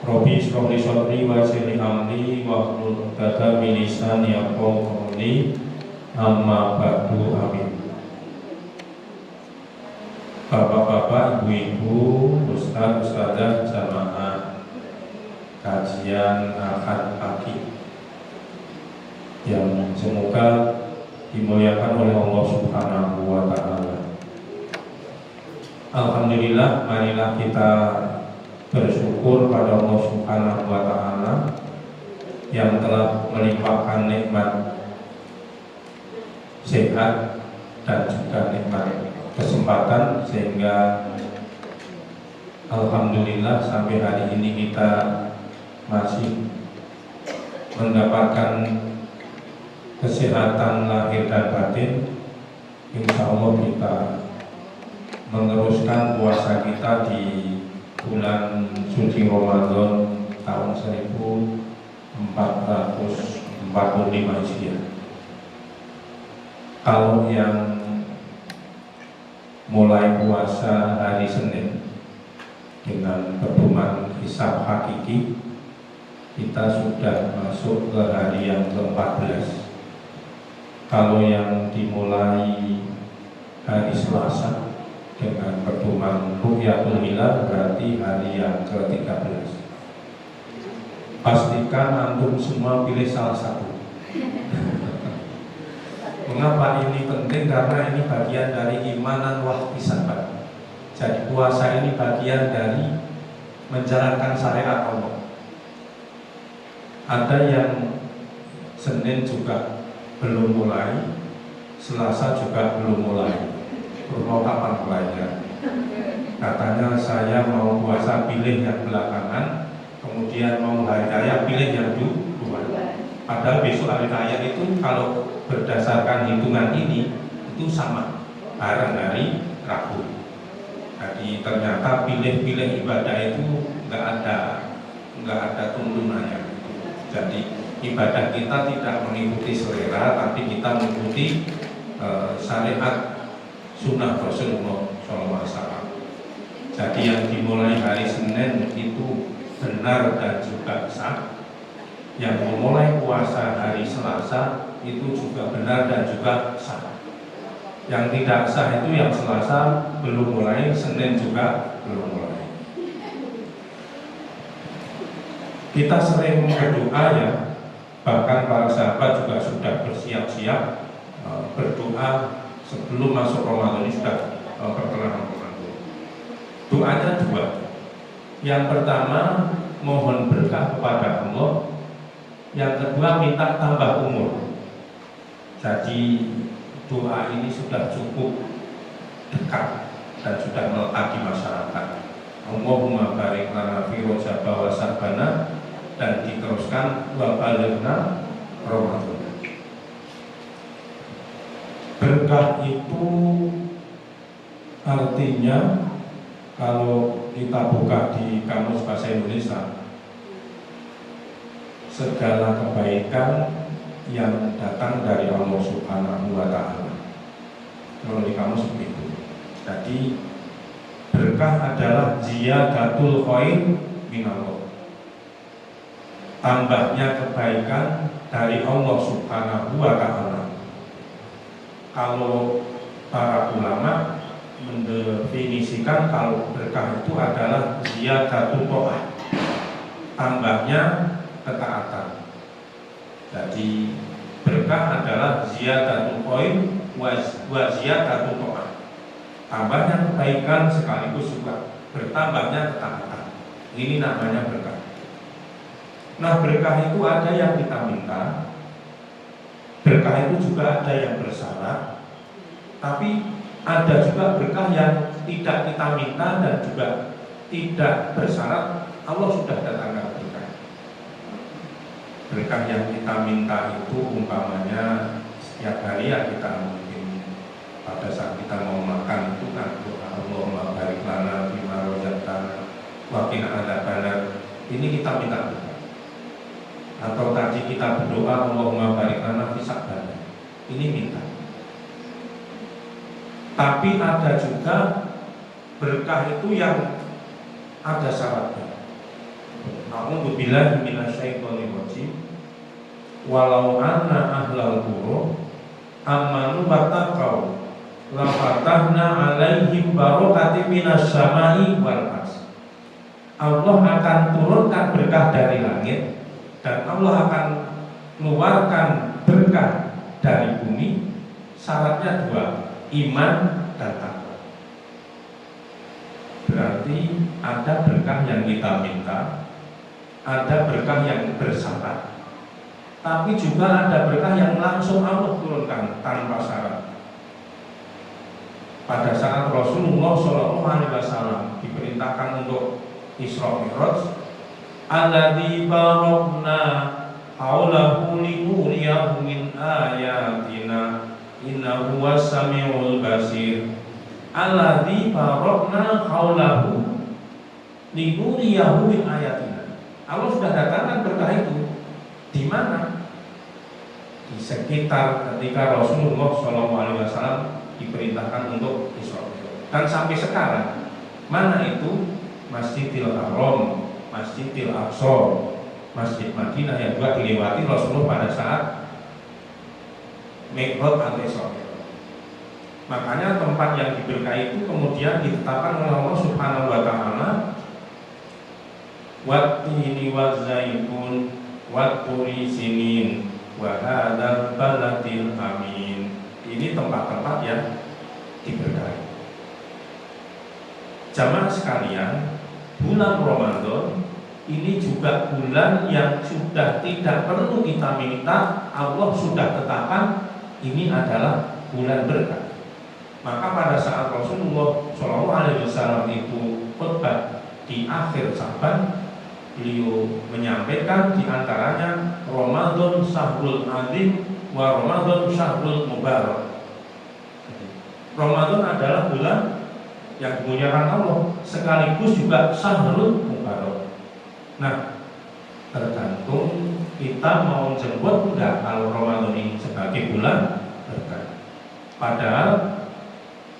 Robi shrah li sadri wa yassir li amri wahlul 'uqdatam min lisani yafqahu qawli. Amma ba'du, amin. Bapak-bapak, ibu-ibu, ustaz, ustazah, jamaah kajian Ahad pagi yang semoga dimuliakan oleh Allah Subhanahu wa Ta'ala. Alhamdulillah, marilah kita bersyukur pada Allah Subhanahu wa Ta'ala yang telah melimpahkan nikmat sehat dan juga nikmat kesempatan, sehingga alhamdulillah sampai hari ini kita masih mendapatkan kesehatan lahir dan batin. Insya Allah kita meneruskan puasa kita di bulan suci Ramadan tahun 1445 Hijriah. Kalau yang mulai puasa hari Senin dengan pedoman hisab hakiki, kita sudah masuk ke hari yang ke-14. Kalau yang dimulai hari Selasa dengan pedoman ru'yatul hilal, berarti hari yang ke-13. Pastikan antum semua pilih salah satu. Mengapa ini penting? Karena ini bagian dari imanan wahtisaban. Jadi puasa ini bagian dari menjalankan syariat Allah. Ada yang Senin juga belum mulai, Selasa juga belum mulai. Mau kapan mulainya? Katanya saya mau puasa pilih yang belakangan, kemudian mau hari raya pilih yang duluan. Padahal besok hari raya itu kalau berdasarkan hitungan ini itu sama, bareng hari Rabu. Jadi ternyata pilih-pilih ibadah itu nggak ada tuntunannya. Jadi ibadah kita tidak mengikuti selera, tapi kita mengikuti syariat sunnah Rasulullah SAW. Jadi yang dimulai hari Senin itu benar dan juga sah. Yang memulai puasa hari Selasa itu juga benar dan juga sah. Yang tidak sah itu yang Selasa belum mulai, Senin juga belum mulai. Kita sering berdoa ya, bahkan para sahabat juga sudah bersiap-siap berdoa sebelum masuk Ramadan. Ini sudah pertengahan Ramadan. Doanya dua. Yang pertama, mohon berkah kepada Allah. Yang kedua, minta tambah umur. Jadi doa ini sudah cukup dekat dan sudah melekat di masyarakat. Allahumma barik lana fi Rajab wa Sya'ban, dan diteruskan wa balighna Ramadan. Berkah itu artinya, kalau kita buka di Kamus Bahasa Indonesia, segala kebaikan yang datang dari Allah Subhanahu wa Ta'ala. Kalau di Kamus begitu. Jadi berkah adalah ziyadatul khair minallah, tambahnya kebaikan dari Allah Subhanahu wa Ta'ala. Kalau para ulama mendefinisikan kalau berkah itu adalah ziyadatul ta'ah, tambahnya ketaatan. Jadi berkah adalah ziyadatul khair wa ziyadatul ta'ah, tambahnya kebaikan sekaligus juga bertambahnya ketaatan. Ini namanya berkah. Nah, berkah itu ada yang kita minta, berkah itu juga ada yang bersyarat, tapi ada juga berkah yang tidak kita minta dan juga tidak bersyarat, Allah sudah datangkan berkah. Berkah yang kita minta itu umpamanya setiap hari ya, kita mungkin pada saat kita mau makan itu kan doa Allahumma barik lana fima razaqtana wa qina adzabannar. Ini kita minta berkah. Atau tadi kita berdoa Allahumma barik lana fi Sya'ban, ini minta. Tapi ada juga berkah itu yang ada syaratnya. A'udzubillahi minasyaitonir rajim. Walau anna ahlal qura amanu wattaqau la fatahna 'alaihim barakatim minas sama'i wal ardh. Allah akan turunkan berkah dari langit dan Allah akan mengeluarkan berkah dari bumi. Syaratnya dua, iman dan takwa. Berarti ada berkah yang kita minta, ada berkah yang bersyarat, tapi juga ada berkah yang langsung Allah turunkan tanpa syarat. Pada saat Rasulullah SAW diperintahkan untuk Isra Mi'raj, alladzi barakna haulahu linuriyahu min ayatina innahu was-sami'ul basir. Alladzi barakna haulahu linuriyahu min ayatina. Allah sudah datangkan berkah itu di mana? Di sekitar ketika Rasulullah SAW diperintahkan untuk Isra. Dan sampai sekarang, mana itu? Masjidil Haram, Masjidil Aqsa, Masjid Madinah yang juga dilewati Rasulullah pada saat Mi'raj atau Isra. Makanya tempat yang diberkahi itu kemudian ditetapkan oleh Allah Subhanahu wa taala, wat-tini waz-zaitun wat-turi sinin wa hadzal baladil amin. Ini tempat-tempat yang diberkahi. Jamaah sekalian, bulan Ramadan ini juga bulan yang sudah tidak perlu kita minta, Allah sudah tetapkan ini adalah bulan berkah. Maka pada saat Rasulullah SAW itu khutbah di akhir Sa'ban, beliau menyampaikan di antaranya Ramadan syahrul azim wa Ramadan syahrul mubarak. Ramadan adalah bulan yang dimuliakan Allah, sekaligus juga syahrul mubarak. Nah, tergantung kita mau jemput enggak kalau Ramadan ini sebagai bulan berkah. Padahal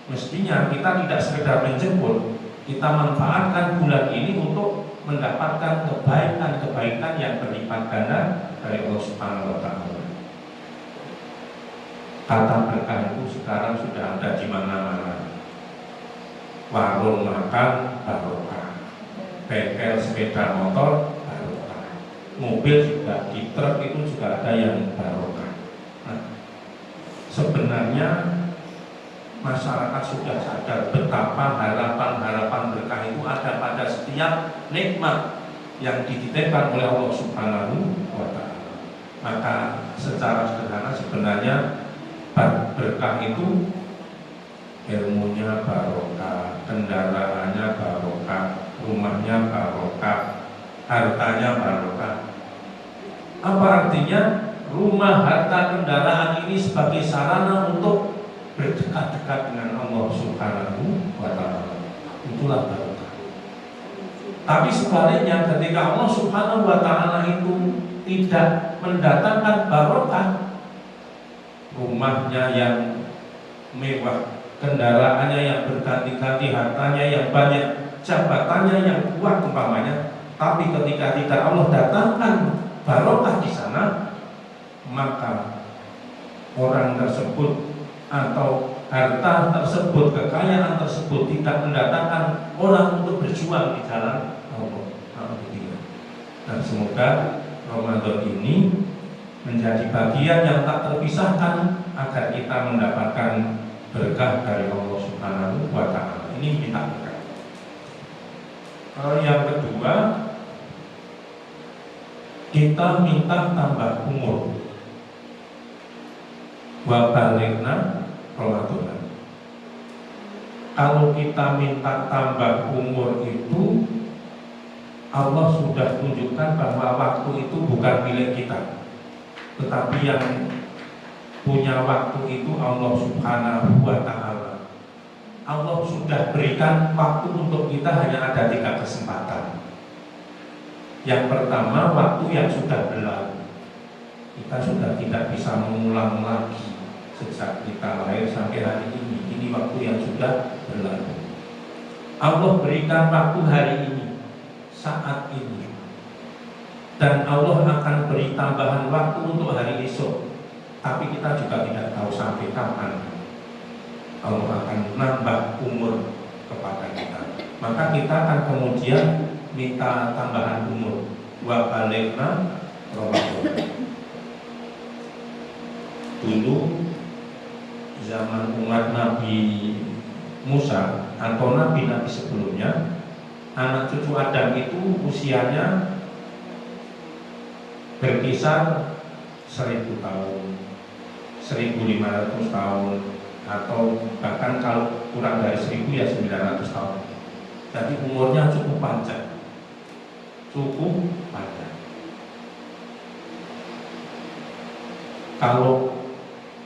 mestinya kita tidak sekedar menjemput, kita manfaatkan bulan ini untuk mendapatkan kebaikan-kebaikan yang berlipat ganda dari Allah Subhanahu wa taala. Kata berkah itu sekarang sudah ada di mana-mana. Warung makan barokah, bengkel sepeda motor barokah, mobil juga, di truk itu juga ada yang barokah. Nah, sebenarnya masyarakat sudah sadar betapa harapan-harapan berkah itu ada pada setiap nikmat yang dititipkan oleh Allah Subhanahu wa taala. Maka secara sederhana sebenarnya berkah itu ilmunya barokah, kendaraannya barokah, rumahnya barokah, hartanya barokah. Apa artinya? Rumah, harta, kendaraan ini sebagai sarana untuk berdekat-dekat dengan Allah Subhanahu wa taala. Itulah barokah. Tapi sebaliknya ketika Allah Subhanahu wa taala itu tidak mendatangkan barokah, rumahnya yang mewah, kendaraannya yang berganti-ganti, hartanya yang banyak, jabatannya yang kuat umpamanya, tapi ketika tidak Allah datangkan barokah di sana, maka orang tersebut atau harta tersebut, kekayaan tersebut tidak mendatangkan orang untuk berjuang di jalan Allah. Dan semoga Ramadan ini menjadi bagian yang tak terpisahkan agar kita mendapatkan berkah dari Allah Subhanahu wa taala. Ini minta berkah. Yang kedua, kita minta tambah umur. Wa baligna Ramadan. Kalau kita minta tambah umur itu, Allah sudah tunjukkan bahwa waktu itu bukan milik kita, tetapi yang punya waktu itu Allah Subhanahu wa ta'ala. Allah sudah berikan waktu untuk kita hanya ada 3 kesempatan. Yang pertama, waktu yang sudah berlalu. Kita sudah tidak bisa mengulang lagi sejak kita lahir sampai hari ini. Ini waktu yang sudah berlalu. Allah berikan waktu hari ini, saat ini, dan Allah akan beri tambahan waktu untuk hari esok, tapi kita juga tidak tahu sampai kapan Allah akan nambah umur kepada kita. Maka kita akan kemudian minta tambahan umur. Wa baligna Ramadan. Dulu zaman umat Nabi Musa atau nabi-nabi sebelumnya, anak cucu Adam itu usianya berkisar 1000 tahun, 1500 tahun, atau bahkan kalau kurang dari 1000 ya 900 tahun. Jadi umurnya cukup panjang, cukup panjang. Kalau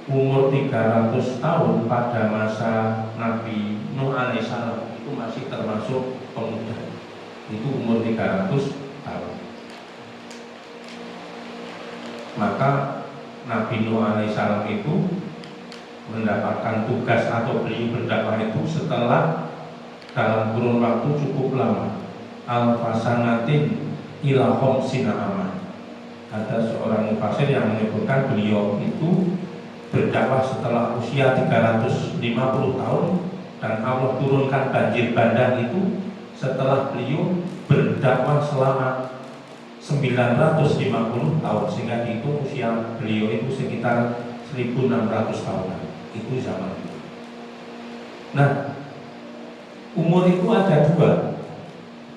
umur 300 tahun pada masa Nabi Nuh alaihissalam itu masih termasuk pemuda. Itu umur 300 tahun. Maka Nabi Nuh alaihissalam itu mendapatkan tugas atau beliau berdakwah itu setelah dalam kurun waktu cukup lama, al-fasanatin ila khamsina aman. Ada seorang mufasir yang menyebutkan beliau itu berdakwah setelah usia 350 tahun, dan Allah turunkan banjir bandang itu setelah beliau berdakwah selama 950 tahun, sehingga dihitung usia beliau itu sekitar 1600 tahun. Itu zaman itu. Nah, umur itu ada dua,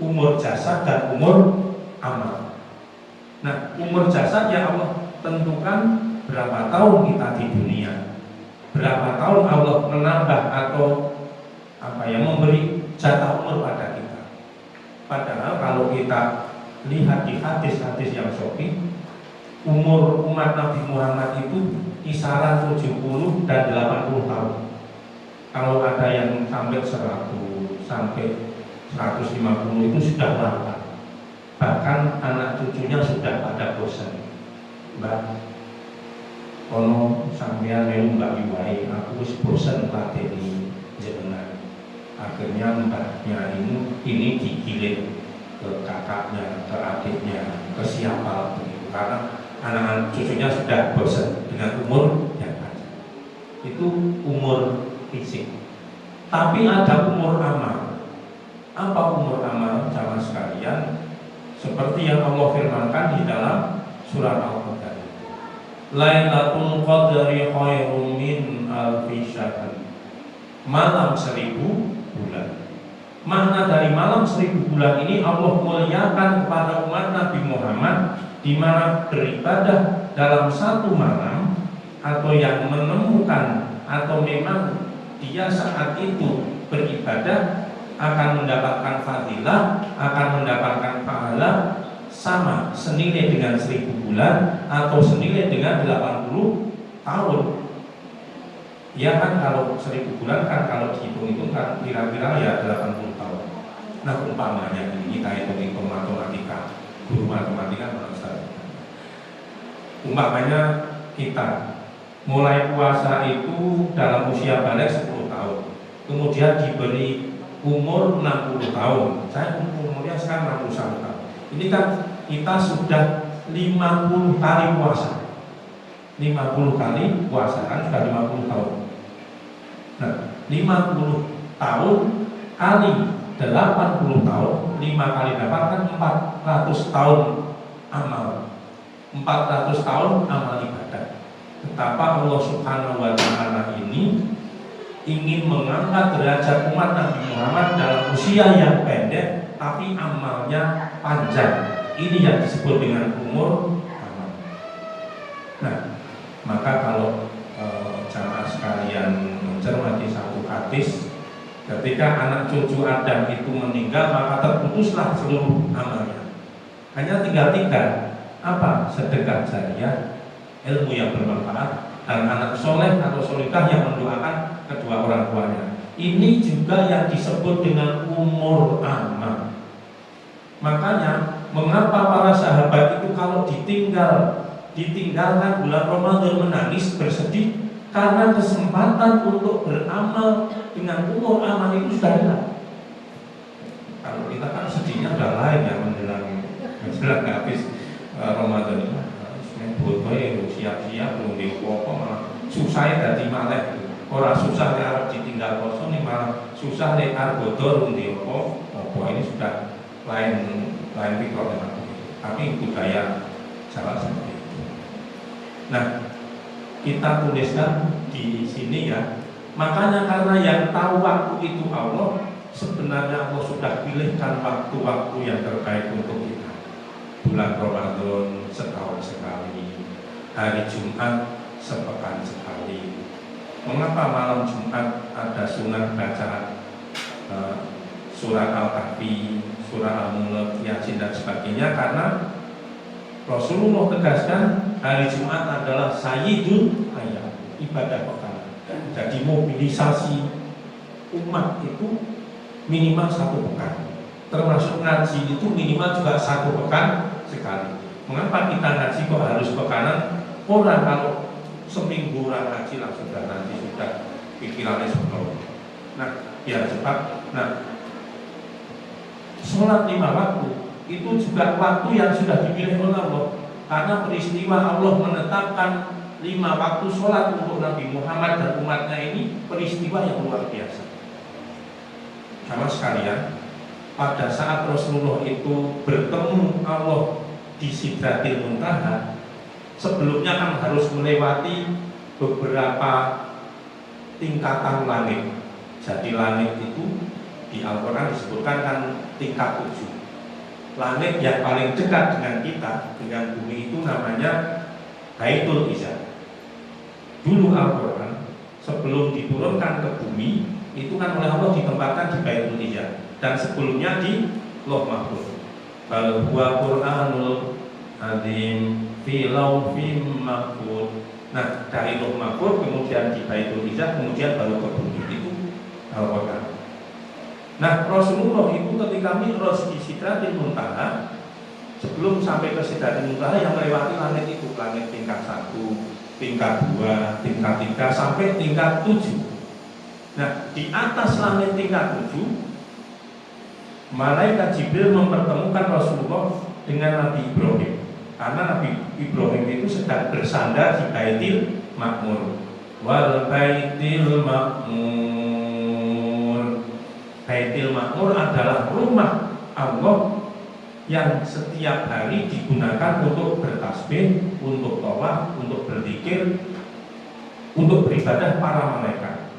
umur jasad dan umur amal. Nah, umur jasad ya Allah tentukan berapa tahun kita di dunia, berapa tahun Allah menambah atau memberi jatah umur pada kita. Padahal kalau kita lihat di hadis-hadis yang sahih, umur umat Nabi Muhammad itu kisaran 70 dan 80 tahun. Kalau ada yang sampai 100, sampai 150 itu sudah lama. Bahkan anak cucunya sudah pada bosan. Mbak, kalau sampean melu mbak Iwai, aku wis bosan latih jenengan. Akhirnya mbaknya ini digilir ke kakaknya, ke adiknya, ke siapa begitu. Karena anak-anak cucunya sudah bosan dengan umur yang panjang. Itu umur fisik. Tapi ada umur amal. Apa umur amal jamaah sekalian? Seperti yang Allah firmankan di dalam surah Al-Qadar. Lailatul Qadri khairum min alfi syahr. Malam 1000 bulan. Makna dari malam 1000 bulan ini Allah muliakan kepada umat Nabi Muhammad, di mana beribadah dalam satu malam atau yang menemukan atau memang dia saat itu beribadah akan mendapatkan fadilah, akan mendapatkan pahala sama senilai dengan 1000 bulan atau senilai dengan 80 tahun. Ya kan, kalau 1000 bulan kan kalau dihitung-hitung kan kira-kira ya 80 tahun. Nah, umpamanya ini kita hitung-hitung matematika, guru matematika Ustaz. Umpamanya kita mulai puasa itu dalam usia balik 10 tahun, kemudian diberi umur 60 tahun. Saya umurnya sekarang 61 tahun. Ini kan kita sudah 50 kali puasa. 50 kali puasa kan sudah 50 tahun. Nah, 50 tahun kali 80 tahun, 5 kali 8 kan 400 tahun amal. 400 tahun amal ibadah. Betapa Allah Subhanahu wa Ta'ala ini ingin mengangkat derajat umat Nabi Muhammad dalam usia yang pendek tapi amalnya panjang. Ini yang disebut dengan umur amal. Nah, maka kalau jamaah sekalian mencermati satu hadis, ketika anak cucu Adam itu meninggal, maka terputuslah seluruh amalnya. Hanya tinggal 3. Apa? Sedekah jariah, ilmu yang bermanfaat, dan anak soleh atau solikah yang mendoakan kedua orang tuanya. Ini juga yang disebut dengan umur amal. Makanya mengapa para sahabat itu kalau ditinggalkan bulan Ramadan menangis bersedih, karena kesempatan untuk beramal dengan umur amal itu sudah hilang. Kalau kita kan sedihnya sudah lain ya, menjelang habis Ramadan ini bodoh siap-siap belum diopo malah susah dadi malih. Ora susah nek arep ditinggal poso ning malah susah nek arep bodoh belum diopo. Ini sudah lain pikir tapi budaya salah seperti itu. Nah, kita tuliskan di sini ya. Makanya karena yang tahu waktu itu Allah, sebenarnya Allah sudah pilihkan waktu-waktu yang terbaik untuk kita. Bulan Ramadan setahun sekali, hari Jumat sepekan sekali. Mengapa malam Jumat ada sunnah baca surat Al-Kahfi, surah Al-Mulk, Yasin dan sebagainya? Karena Rasulullah tegaskan hari Jumat adalah sayyidul ayyam, ibadah pekan. Jadi mobilisasi umat itu minimal 1 pekan. Termasuk ngaji itu minimal juga 1 pekan sekali. Mengapa kita ngaji kok harus pekanan? Orang kalau seminggu orang ngaji langsung nanti sudah pikirannya sebelum. Nah, biar cepat. Nah, sholat 5 waktu itu juga waktu yang sudah dipilih oleh Allah. Karena peristiwa Allah menetapkan 5 waktu sholat untuk Nabi Muhammad dan umatnya ini peristiwa yang luar biasa. Sama sekalian, pada saat Rasulullah itu bertemu Allah di Sidratil Muntaha, sebelumnya kan harus melewati beberapa tingkatan langit. Jadi langit itu di Al-Quran disebutkan kan tingkat 7. Langit yang paling dekat dengan kita, dengan bumi itu namanya Baitul Izzah. Dulu Al-Quran sebelum diturunkan ke bumi itu kan oleh Allah ditempatkan di Baitul Izzah, dan sebelumnya di Lauh Mahfuz. Bal huwa Qur'anul azim fi lauhin mahfuz. Nah, dari Lauh Mahfuz kemudian di Baitul Izzah, kemudian baru ke bumi. Itu Al-Quran. Nah, Rasulullah itu ketika Mi'raj di Sidratil Muntaha, sebelum sampai ke Sidratil Muntaha yang melewati langit itu, langit tingkat 1, tingkat 2, tingkat 3 sampai tingkat 7. Nah, di atas langit tingkat 7, malaikat Jibril mempertemukan Rasulullah dengan Nabi Ibrahim. Karena Nabi Ibrahim itu sedang bersandar di Baitil Ma'mur. Wal Baitil Ma'mur. Baitil Ma'mur adalah rumah Allah yang setiap hari digunakan untuk bertasbih, untuk tawaf, untuk berzikir, untuk beribadah para malaikat.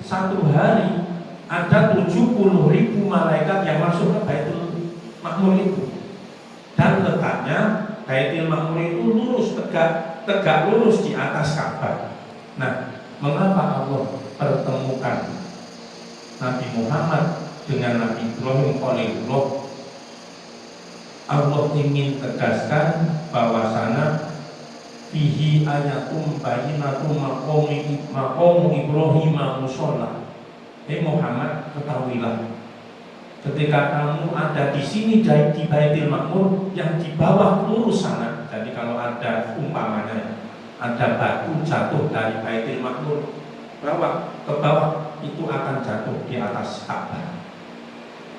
Satu hari ada 70.000 malaikat yang masuk ke Baitul Ma'mur itu. Dan letaknya Baitul Ma'mur itu lurus, tegak lurus di atas Ka'bah. Nah, mengapa Allah pertemukan Nabi Muhammad dengan Nabi Ibrahim Khalilullah? Allah ingin tegaskan bahwasana fihi ayatum bayyinatum maqamu Ibrahim musholla. Muhammad, ketahuilah, ketika kamu ada di sini di Baitul Ma'mur yang di bawah lurus sana. Jadi kalau ada umpamanya ada batu jatuh dari Baitul Ma'mur ke bawah, itu akan jatuh di atas Ka'bah.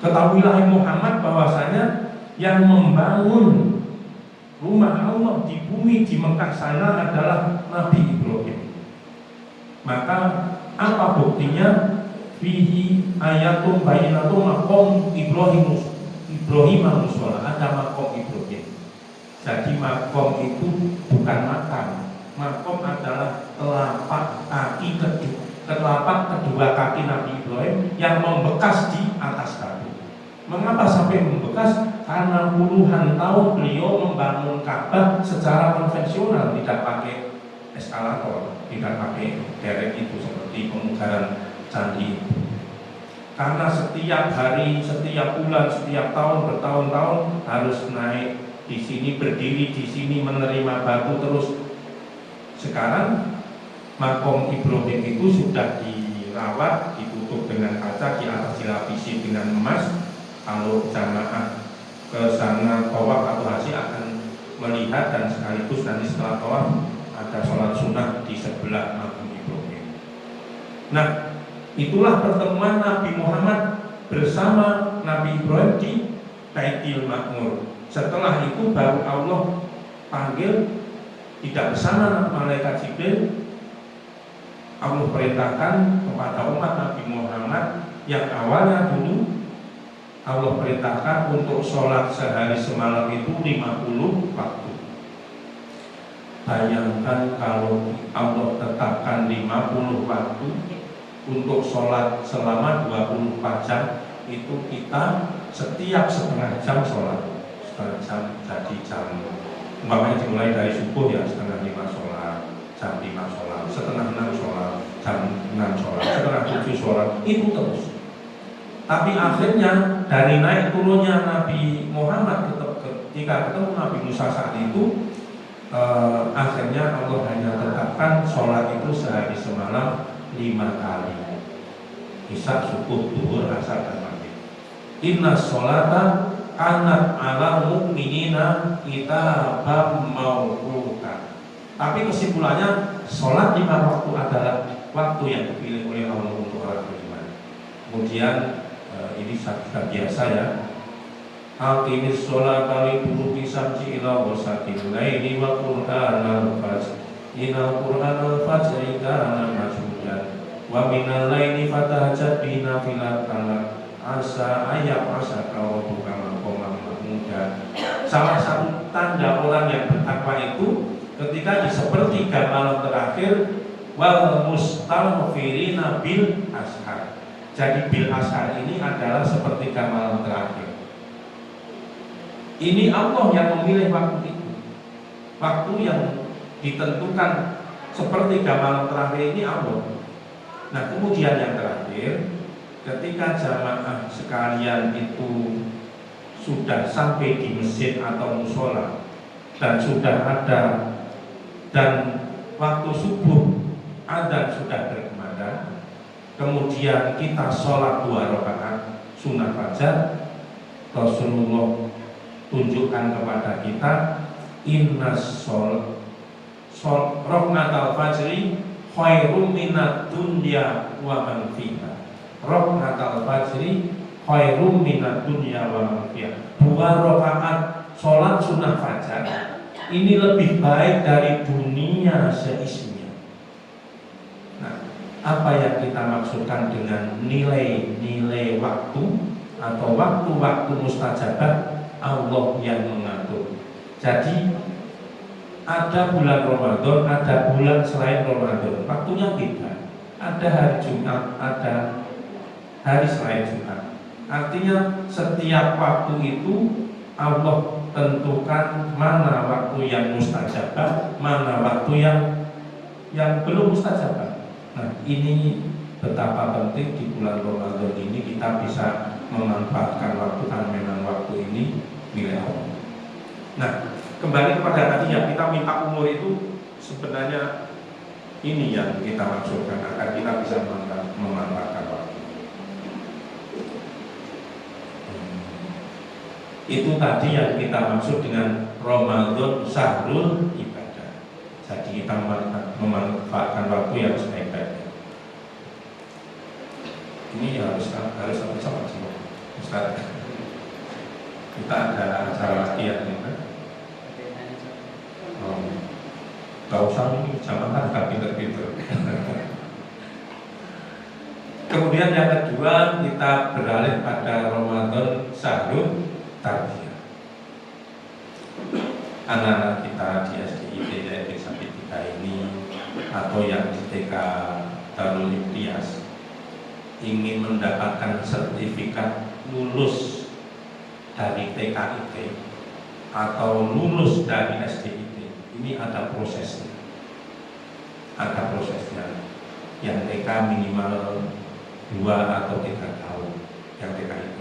Ketahuilah Muhammad bahwasanya yang membangun rumah Allah di bumi di Mekah sana adalah Nabi Ibrahim. Maka apa buktinya? Fihi ayatum bayyinatum maqam Ibrahim musholla. Ada maqam Ibrahim. Jadi maqam itu bukan makam. Maqam adalah telapak kedua kaki Nabi Ibrahim yang membekas di atas batu. Mengapa sampai membekas? Karena puluhan tahun beliau membangun Ka'bah secara konvensional, tidak pakai eskalator, tidak pakai derek itu seperti pemugaran candi. Karena setiap hari, setiap bulan, setiap tahun, bertahun-tahun harus naik di sini, berdiri di sini, menerima batu terus. Sekarang Maqam Ibrahim itu sudah dirawat, ditutup dengan kaca, di atas dilapisi dengan emas. Kalau jamaah ke sana tawaf atau haji akan melihat, dan sekaligus nanti setelah tawaf ada sholat sunnah di sebelah Maqam Ibrahim. Nah, itulah pertemuan Nabi Muhammad bersama Nabi Ibrahim di Baitul Ma'mur. Setelah itu baru Allah panggil tidak bersama malaikat Jibril. Allah perintahkan kepada umat Nabi Muhammad yang awalnya dulu Allah perintahkan untuk sholat sehari semalam itu 50 waktu. Bayangkan kalau Allah tetapkan 50 waktu untuk sholat selama 24 jam, itu kita setiap setengah jam sholat. Setengah jam jadi jam, umpamanya dimulai dari subuh ya setengah 5 sholat, jam 5 sholat, setengah 6 sholat, jam 6 sholat, setengah 7 sholat, itu terus. Tapi akhirnya dari naik turunnya Nabi Muhammad ketika ketemu Nabi Musa saat itu, akhirnya Allah hanya tetapkan sholat itu sehari semalam 5 kali, Isya, subuh, duhur, asar, dan maghrib. Inna sholata kanat ala mu'minina kitaban mawquta. Tapi kesimpulannya, sholat 5 waktu adalah waktu yang dipilih oleh Allah untuk orang beriman. Kemudian ini sudah biasa ya. Aqimis sholata liduluki syamsi ila ghasaqil laili wa qur'anal fajr. Inna qur'anal fajri kana mashhudan. Wa minal laili fatahajjad bihi nafilatan asa ayat asa rabbuka maqaman mahmuda. Salah satu tanda orang yang bertakwa itu ketika di sepertiga malam terakhir, wal mustaghfirina bil ashar. Jadi bil ashar ini adalah sepertiga malam terakhir. Ini Allah yang memilih waktu itu. Waktu yang ditentukan sepertiga malam terakhir ini Allah. Nah, kemudian yang terakhir, ketika jamaah sekalian itu sudah sampai di masjid atau musola dan sudah ada, dan waktu subuh adzan sudah berkumandang, kemudian kita sholat 2 rakaat sunat fajar, Rasulullah tunjukkan kepada kita, inna sol rahmatal fajri khairum minad dunya wa man fiha. Rahmatal fajri khairum minad dunya wa man fiha. 2 rakaat sholat sunat fajar ini lebih baik dari dunia seisinya. Nah, apa yang kita maksudkan dengan nilai-nilai waktu atau waktu-waktu mustajabah? Allah yang mengatur. Jadi ada bulan Ramadan, ada bulan selain Ramadan, waktunya beda. Ada hari Jumat, ada hari selain Jumat. Artinya setiap waktu itu Allah tentukan mana waktu yang mustajabah, mana waktu yang belum mustajabah. Nah, ini betapa penting di bulan Ramadan ini kita bisa memanfaatkan waktu, karena memang waktu ini milik Allah. Nah, kembali kepada tadi yang kita minta umur itu, sebenarnya ini yang kita maksudkan agar kita bisa memanfaatkan waktu. Itu tadi yang kita maksud dengan Ramadan syahrul ibadah. Jadi kita memanfaatkan waktu yang sebaik-baiknya. Ini harus sama semua Ustaz. Kita ada acara lagi ya, kan? Gak usah ini jamaah kan pinter-pinter. Kemudian yang kedua, kita beralih pada Ramadan syahrul tarbiyah. Anak-anak kita di SDIT Yayasan Sapi kita ini, atau yang di TK Darul Imtiaz, ingin mendapatkan sertifikat lulus dari TKIT atau lulus dari SDIT, ini ada prosesnya. Ada prosesnya. Yang TK minimal 2 atau 3 tahun, yang TKIT.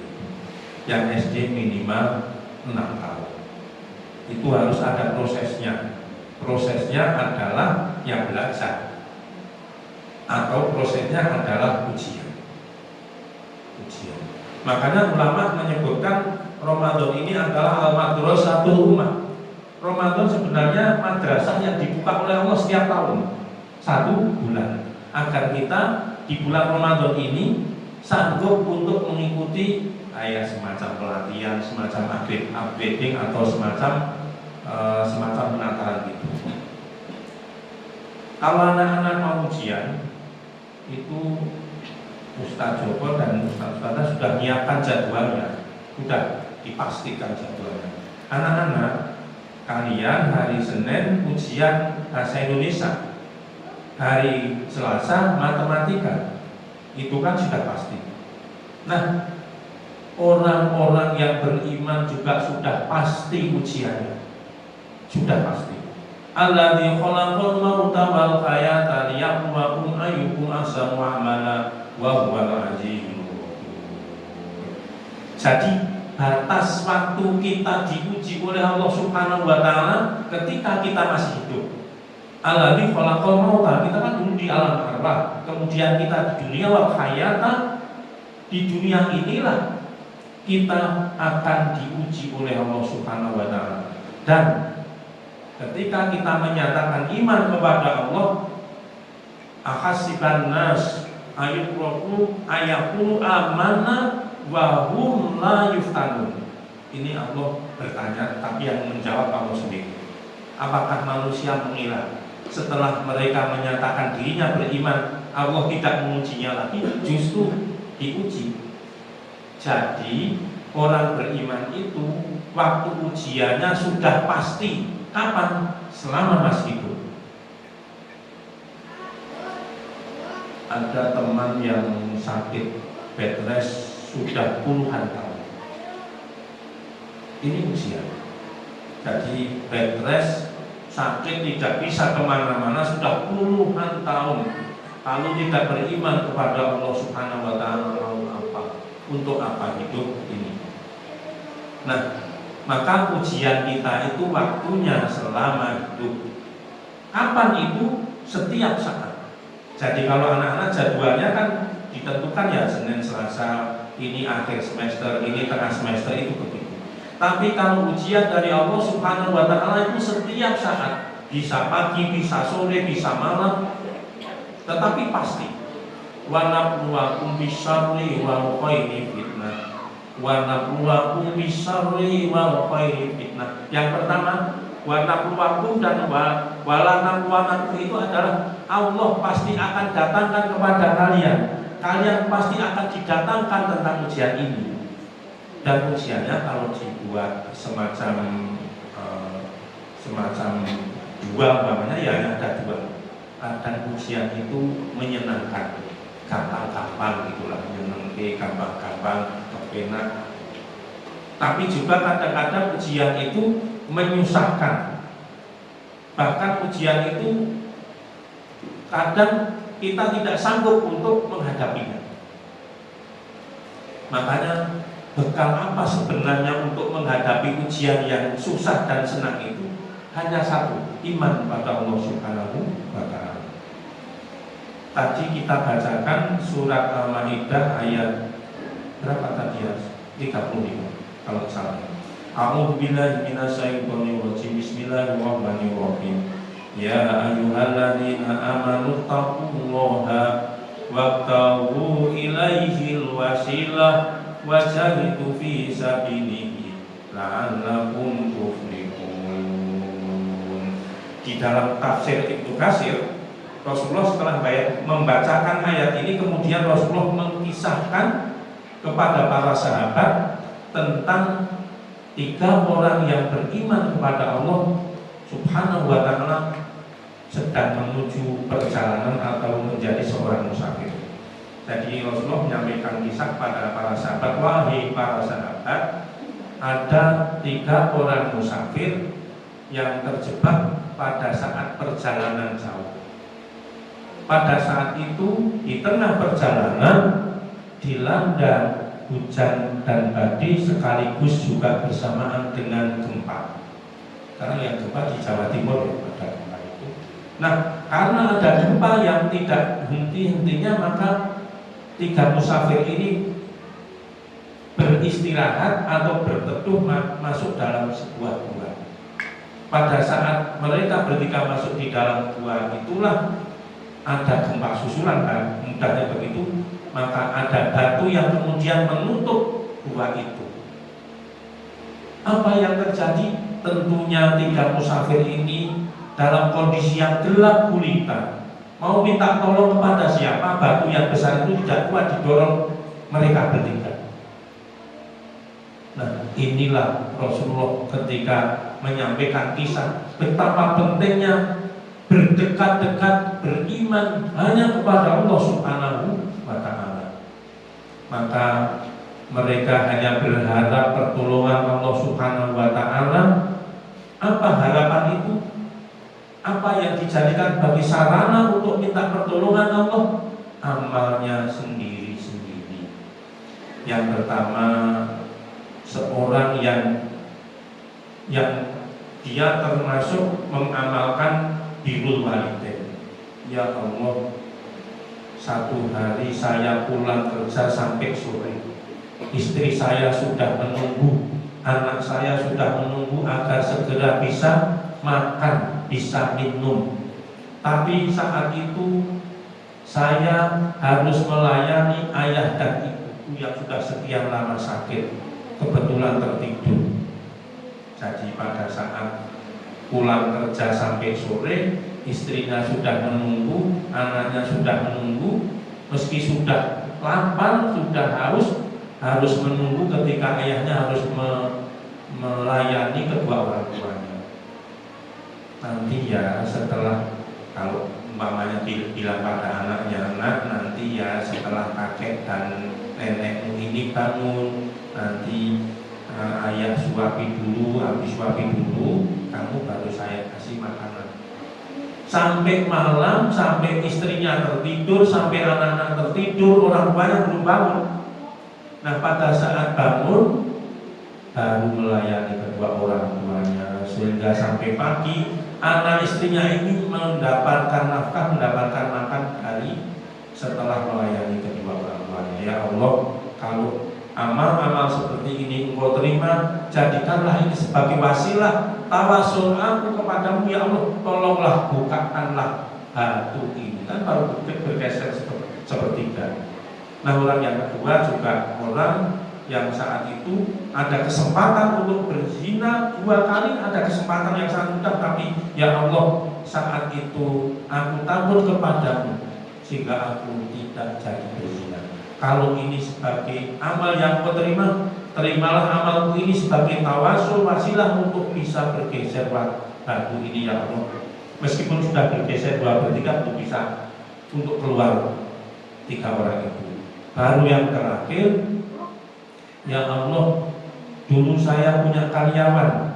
Yang SD minimal 6 tahun. Itu harus ada prosesnya. Prosesnya adalah yang belajar, atau prosesnya adalah ujian. Makanya ulama menyebutkan Ramadan ini adalah al-madrasatul ummah. Ramadan sebenarnya madrasah yang dibuka oleh Allah setiap tahun 1 bulan, agar kita di bulan Ramadan ini sanggup untuk mengikuti semacam pelatihan, semacam upgrading atau semacam semacam penataran gitu. Kalau anak-anak mau ujian itu Ustaz Joko dan Ustaz sudah menyiapkan jadwalnya, sudah dipastikan jadwalnya. Anak-anak, kalian hari Senin ujian bahasa Indonesia, hari Selasa matematika, itu kan sudah pasti. Nah, orang-orang yang beriman juga sudah pasti ujiannya, sudah pasti. Alladzi khalaqal mauta wal hayata liyabluwakum ayyukum ahsanu amala wa huwal azizul ghafur. Jadi batas waktu kita diuji oleh Allah Subhanahu wa taala ketika kita masih hidup. Alladzi khalaqal mauta, kita kan dulu di alam arwah, kemudian kita di dunia wal hayata, di dunia inilah kita akan diuji oleh Allah Subhanahu wa taala. Dan ketika kita menyatakan iman kepada Allah, ahasiban nas ayutraku ayaqulu amanna wa hum la yuftanun. Ini Allah bertanya, tapi yang menjawab Allah sendiri. Apakah manusia mengira setelah mereka menyatakan dirinya beriman, Allah tidak mengujinya lagi, justru diuji. Jadi orang beriman itu waktu ujiannya sudah pasti. Kapan? Selama masih hidup. Ada teman yang sakit bed rest sudah puluhan tahun. Ini ujian. Jadi bed rest, sakit, tidak bisa kemana-mana sudah puluhan tahun. Kalau tidak beriman kepada Allah Subhanahu wa taala, mau apa? Untuk apa hidup ini? Nah, maka ujian kita itu waktunya selama hidup. Kapan itu? Setiap saat. Jadi kalau anak-anak jadwalnya kan ditentukan ya, Senin, Selasa, ini akhir semester, ini tengah semester, itu begitu. Tapi kalau ujian dari Allah Subhanahu wa taala itu setiap saat, bisa pagi, bisa sore, bisa malam, tetapi pasti. Wa nabluwakum bisyarri wal khairi fitnah. Wa nabluwakum bisyarri wal khairi fitnah. Yang pertama, wa nabluwakum dan wala nabluwakum itu adalah Allah pasti akan datangkan kepada kalian. Kalian pasti akan didatangkan tentang ujian ini. Dan ujiannya kalau dibuat semacam dua, namanya ya ada dua. Dan ujian itu menyenangkan, gampang-gampang gitulah, menyenangkan, gampang-gampang, kepenak. Tapi juga kadang-kadang ujian itu menyusahkan. Bahkan ujian itu kadang kita tidak sanggup untuk menghadapinya. Makanya bekal apa sebenarnya untuk menghadapi ujian yang susah dan senang itu? Hanya satu, iman pada Allah Subhanahu wa taala. Tadi kita bacakan surat Al-Maidah ayat berapa tadi ya? 35 kalau salah. A'udzu billahi minasyaitonir rajim. Bismillahirrahmanirrahim. Ya ayyuhalladzina amanu taqullaha wabtaghu ilaihil wasilah wajahidu fi sabilihi la'allakum tuflihun. Di dalam tafsir Ibnu Katsir, Rasulullah setelah membacakan ayat ini, kemudian Rasulullah mengisahkan kepada para sahabat tentang 3 orang yang beriman kepada Allah Subhanahu wa ta'ala sedang menuju perjalanan atau menjadi seorang musafir. Jadi Rasulullah menyampaikan kisah pada para sahabat, wahai para sahabat, ada 3 orang musafir yang terjebak pada saat perjalanan jauh. Pada saat itu di tengah perjalanan dilanda hujan dan badai sekaligus juga bersamaan dengan gempa. Karena yang gempa di Jawa Timur ya, pada gempa itu. Nah, karena ada gempa yang tidak henti-hentinya, maka 3 musafir ini beristirahat atau berteduh masuk dalam sebuah gua. Pada saat mereka bertiga masuk di dalam gua itulah ada gempa susulan, kan mudahnya begitu, maka ada batu yang kemudian menutup gua itu. Apa yang terjadi? tentunya 3 musafir ini dalam kondisi yang gelap gulita, mau minta tolong kepada siapa, batu yang besar itu tidak kuat didorong mereka bertiga. Nah, inilah Rasulullah ketika menyampaikan kisah betapa pentingnya berdekat-dekat beriman hanya kepada Allah Subhanahu wa Ta'ala. Maka mereka hanya berharap pertolongan Allah Subhanahu wa Ta'ala. Apa harapan itu? Apa yang dijadikan bagi sarana untuk minta pertolongan Allah? Amalnya sendiri-sendiri. Yang pertama, seorang yang dia termasuk mengamalkan birrul walidain. Ya Allah, satu hari saya pulang kerja sampai sore, istri saya sudah menunggu, anak saya sudah menunggu agar segera bisa makan, bisa minum. Tapi saat itu saya harus melayani ayah dan ibuku yang sudah sekian lama sakit, kebetulan tertidur. Jadi pada saat pulang kerja sampai sore, istrinya sudah menunggu, anaknya sudah menunggu, meski sudah lapar, sudah harus menunggu ketika ayahnya harus melayani kedua orang tuanya. Nanti ya setelah, kalau umpamanya bilang pada anaknya, anak nanti ya setelah kakek dan nenekmu ini bangun, nanti ayah suapi dulu, habis suapi dulu, kamu baru saya kasih makanan. Sampai malam, sampai istrinya tertidur, sampai anak-anak tertidur, orang tuanya belum bangun. Nah, pada saat bangun baru melayani kedua orang tuanya, sehingga sampai pagi anak istrinya ini mendapatkan nafkah, mendapatkan makan hari setelah melayani kedua orang tuanya. Ya Allah, kalau amal-amal seperti ini Engkau terima, jadikanlah ini sebagai wasilah tawasul aku kepadamu ya Allah, tolonglah bukakanlah batu ini. Kan baru bergeser sepertiga. Nah, orang yang kedua juga orang yang saat itu ada kesempatan untuk berzina 2 kali, ada kesempatan yang sangat mudah, tapi ya Allah, saat itu aku takut kepadamu sehingga aku tidak jadi berzina. Kalau ini sebagai amal yang kau terima, terimalah amalku ini sebagai tawasul, wasilah untuk bisa bergeser batu ini ya Allah. Meskipun sudah bergeser 2/3 untuk bisa untuk keluar 3 orang itu. Baru yang terakhir, ya Allah, dulu saya punya karyawan.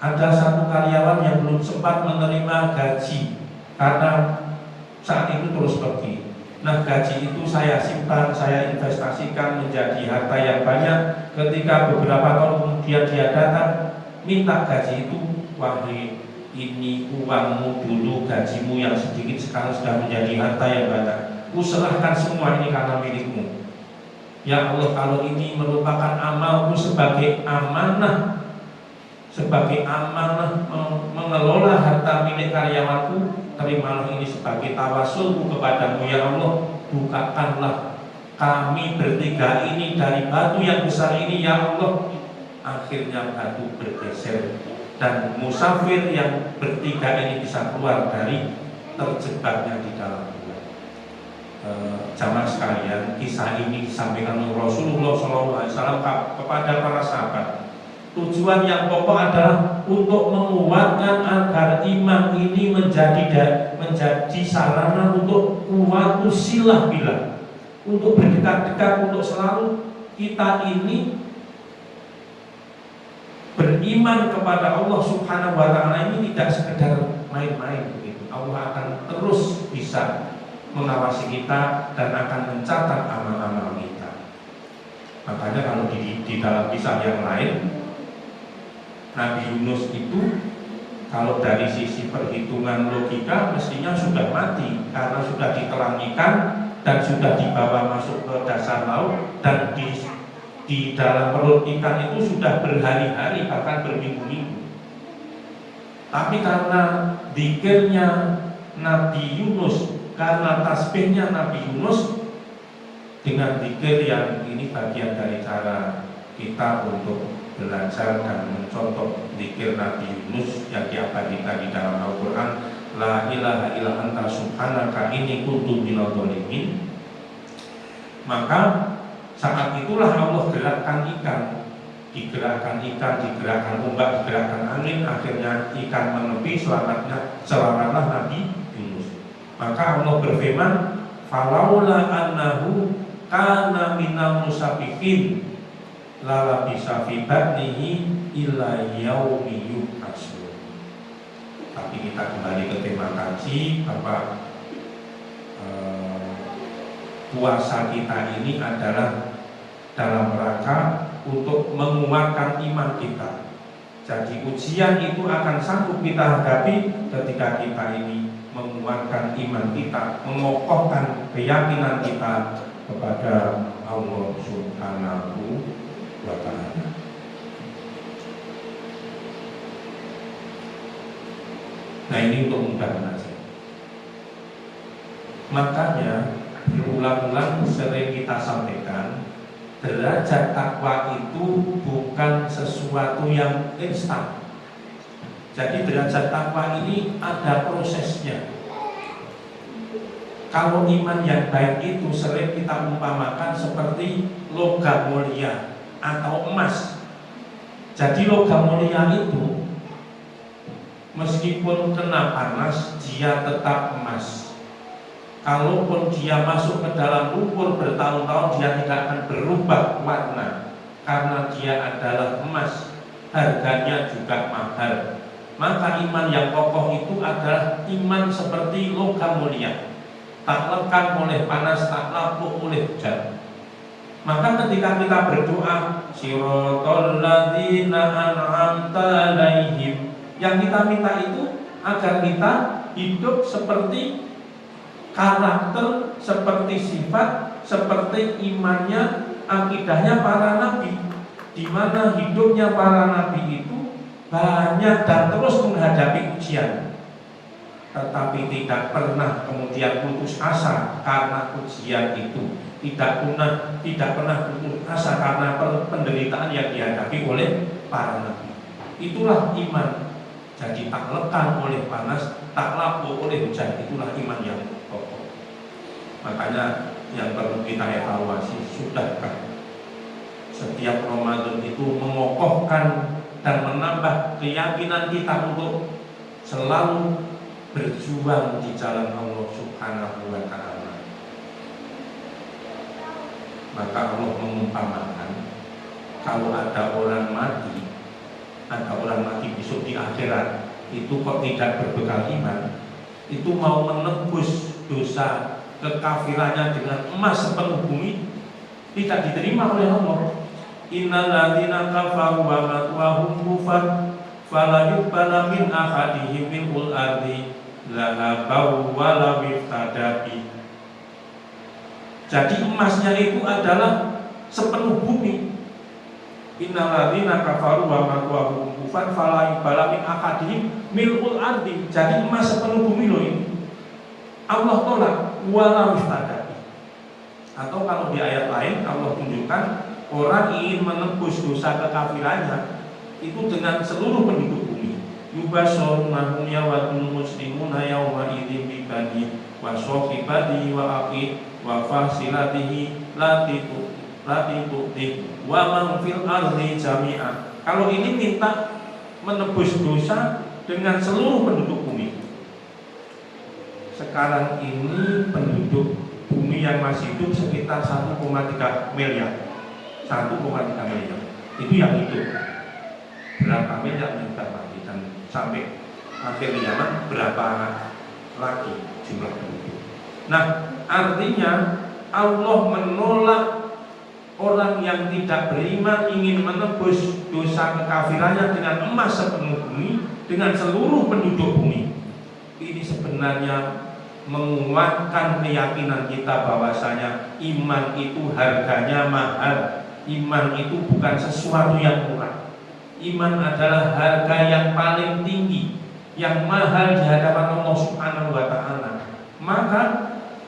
Ada satu karyawan yang belum sempat menerima gaji karena saat itu terus pergi. Nah, gaji itu saya simpan, saya investasikan menjadi harta yang banyak. Ketika beberapa tahun kemudian dia datang minta gaji itu, wahai ini uangmu dulu, gajimu yang sedikit sekarang sudah menjadi harta yang banyak. Kuserahkan semua ini karena milikmu. Ya Allah, kalau ini merupakan amalku sebagai amanah mengelola harta milik karyawanku, terimalah ini sebagai tawasulku kepadamu ya Allah. Bukakanlah kami bertiga ini dari batu yang besar ini ya Allah. Akhirnya batu bergeser dan musafir yang bertiga ini bisa keluar dari terjebaknya di dalam gua. Jamaah sekalian, kisah ini disampaikan oleh Rasulullah SAW kepada para sahabat. Tujuan yang pokok adalah untuk menguatkan agar iman ini menjadi sarana untuk kuat silah billah, untuk berdekat-dekat, untuk selalu kita ini beriman kepada Allah Subhanahu wa Ta'ala ini tidak sekedar main-main begitu. Allah akan terus bisa mengawasi kita dan akan mencatat amal-amal kita. Makanya kalau di dalam kisah yang lain, Nabi Yunus itu kalau dari sisi perhitungan logika mestinya sudah mati karena sudah ditelan ikan dan sudah dibawa masuk ke dasar laut, dan di dalam perut ikan itu sudah berhari-hari bahkan berminggu-minggu. Tapi karena dzikirnya Nabi Yunus, karena tasbihnya Nabi Yunus, dengan dzikir yang ini bagian dari cara kita untuk belajar dan mencontoh zikir Nabi Yunus yang diabadikan di dalam Al-Quran, la ilaha illa anta subhanaka inni kuntu minadh dhalimin. Maka saat itulah Allah gerakkan ikan, digerakkan ombak, digerakkan angin, akhirnya ikan menepi, selamatlah Nabi Yunus. Maka Allah berfirman, falaula annahu kana minal musabihin lala bisa fi batnihi illa yaumi yub'atsun. Tapi kita kembali ke tema kaji bahwa puasa kita ini adalah dalam rangka untuk menguatkan iman kita. Jadi ujian itu akan sanggup kita hadapi ketika kita ini menguatkan iman kita, mengokohkan keyakinan kita kepada Allah Subhanahu wa ta'ala. Nah, ini untuk mudah saja. Makanya berulang-ulang sering kita sampaikan, derajat takwa itu bukan sesuatu yang instan. Jadi derajat takwa ini ada prosesnya. Kalau iman yang baik itu sering kita umpamakan seperti logam mulia atau emas. Jadi logam mulia itu meskipun kena panas dia tetap emas. Kalaupun dia masuk ke dalam lumpur bertahun-tahun dia tidak akan berubah warna, karena dia adalah emas, harganya juga mahal. Maka iman yang kokoh itu adalah iman seperti logam mulia, tak lekang oleh panas, tak lapuk oleh hujan. Maka ketika kita berdoa siratal ladzina an'amta alaihim, yang kita minta itu agar kita hidup seperti karakter, seperti sifat, seperti imannya, akidahnya para nabi, di mana hidupnya para nabi itu banyak dan terus menghadapi ujian, tetapi tidak pernah kemudian putus asa karena ujian itu, tidak pernah putus asa karena penderitaan yang dihadapi oleh para nabi. Itulah iman. Jadi tak lekang oleh panas, tak lapuk oleh hujan, itulah iman yang kokoh. Makanya yang perlu kita evaluasi, sudahkah setiap Ramadan itu mengokohkan dan menambah keyakinan kita untuk selalu berjuang di jalan Allah Subhanahu wa ta'ala. Maka Allah mengumpamakan, kalau ada orang mati besok di akhirat itu kok tidak berbekal iman, itu mau menebus dosa kekafirannya dengan emas sepenuh bumi, tidak diterima oleh Allah. Innal ladzina kafaru wa matu wa hum kufar fala yuqbala min ahadihim mil'ul ardi lahabaw wa la wiftadabi. Jadi emasnya itu adalah sepenuh bumi. Innal ladzina kafaru wa matu wa hum kufar fala yuqbala min ahadihim mil'ul ardi. Jadi emas sepenuh bumi loh ini. Allah tolak wa la wiftadabi. Atau kalau di ayat lain Allah tunjukkan orang ingin menebus dosa kekafirannya itu dengan seluruh penduduk bumi. Yubasyirunahum yawadul muslimuna yawma idzin bi bani wa sahibati wa aqi wa fasilatihi lati wa man fil ardi jami'a. Kalau ini minta menebus dosa dengan seluruh penduduk bumi. Sekarang ini penduduk bumi yang masih hidup sekitar 1,3 miliar. 1,3 miliar. Itu yang hidup. Berapa miliar yang sudah mati, dan sampai akhir zaman berapa lagi jumlah penduduk. Nah, artinya Allah menolak orang yang tidak beriman ingin menebus dosa kekafirannya dengan emas sepenuh bumi, dengan seluruh penduduk bumi. Ini sebenarnya menguatkan keyakinan kita bahwasanya iman itu harganya mahal. Iman itu bukan sesuatu yang murah. Iman adalah harga yang paling tinggi, yang mahal di hadapan Allah Subhanahu wa ta'ala. Maka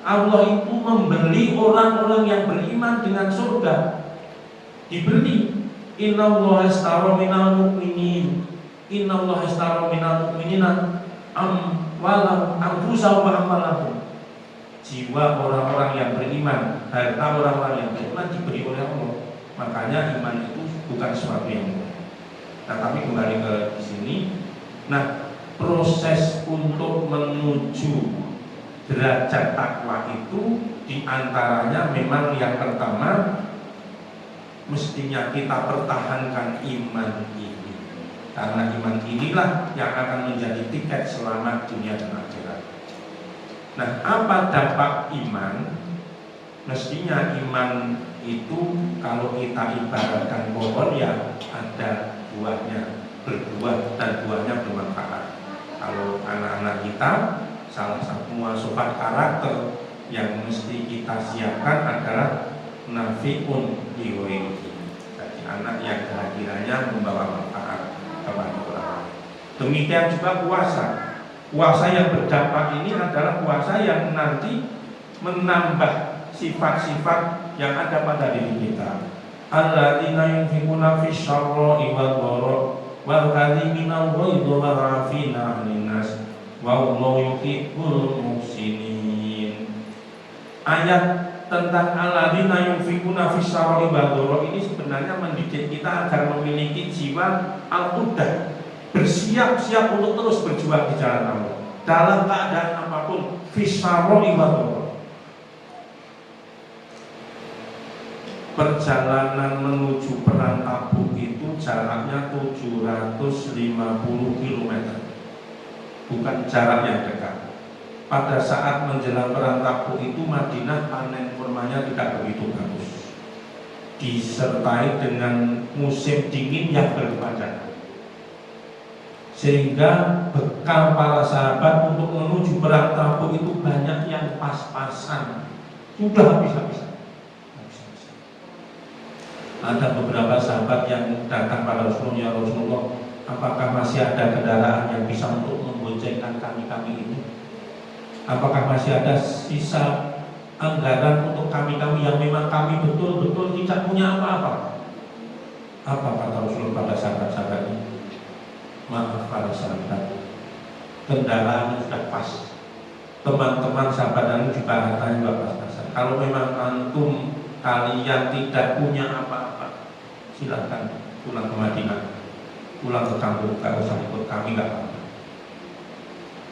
Allah itu membeli orang-orang yang beriman dengan surga. Dibeli. Innallaha astara minal mu'minin amwalahum anfusahum wa amwalahum. Jiwa orang-orang yang beriman, harta orang-orang yang beriman diberi oleh Allah. Makanya iman itu bukan sesuatu yang mudah. Nah, tapi kembali ke di sini. Nah, proses untuk menuju derajat takwa itu diantaranya memang yang pertama mestinya kita pertahankan iman ini, karena iman inilah yang akan menjadi tiket selamat dunia dan akhirat. Nah, apa dampak iman? Mestinya iman itu kalau kita ibaratkan pohon ya ada buahnya, berbuah dan buahnya bermanfaat. Kalau anak-anak kita, salah satu sifat karakter yang mesti kita siapkan adalah nafi'un liwayhi. Jadi anak yang kehadirannya membawa manfaat kepada orang. Demikian juga puasa. Puasa yang berdampak ini adalah puasa yang nanti menambah sifat-sifat yang ada pada diri kita. Alladzina yunfiquna fis syarra'i wad dharra wal kadhimina al-ghaidha wal 'afina 'anil nas wallahu yuhibbul muhsinin. Ayat tentang alladzina yunfiquna fis syarra'i wad dharra ini sebenarnya mendidik kita agar memiliki jiwa al-qudah, bersiap-siap untuk terus berjuang di jalan Allah dalam keadaan apapun. Fis syarra'i wad dharra. Perjalanan menuju perang Tabuk itu jaraknya 750 km, bukan jarak yang dekat. Pada saat menjelang perang Tabuk itu Madinah panen kurmanya tidak begitu bagus, disertai dengan musim dingin yang berkepanjangan, sehingga bekal para sahabat untuk menuju perang Tabuk itu banyak yang pas-pasan, sudah habis-habisan. Ada beberapa sahabat yang datang pada Rasulullah, ya Rasulullah, apakah masih ada kendaraan yang bisa untuk memboncengkan kami ini? Apakah masih ada sisa anggaran untuk kami yang memang kami betul-betul tidak punya apa-apa? Apa kata Rasulullah pada sahabat-sahabat ini? Maaf para sahabat, kendaraan sudah pas. Teman-teman sahabat ini juga katanya juga pas-pasan. Kalau memang antum kalian tidak punya apa-apa, silahkan pulang ke Madinah, pulang ke kampung, gak usah ikut kami, gak apa-apa.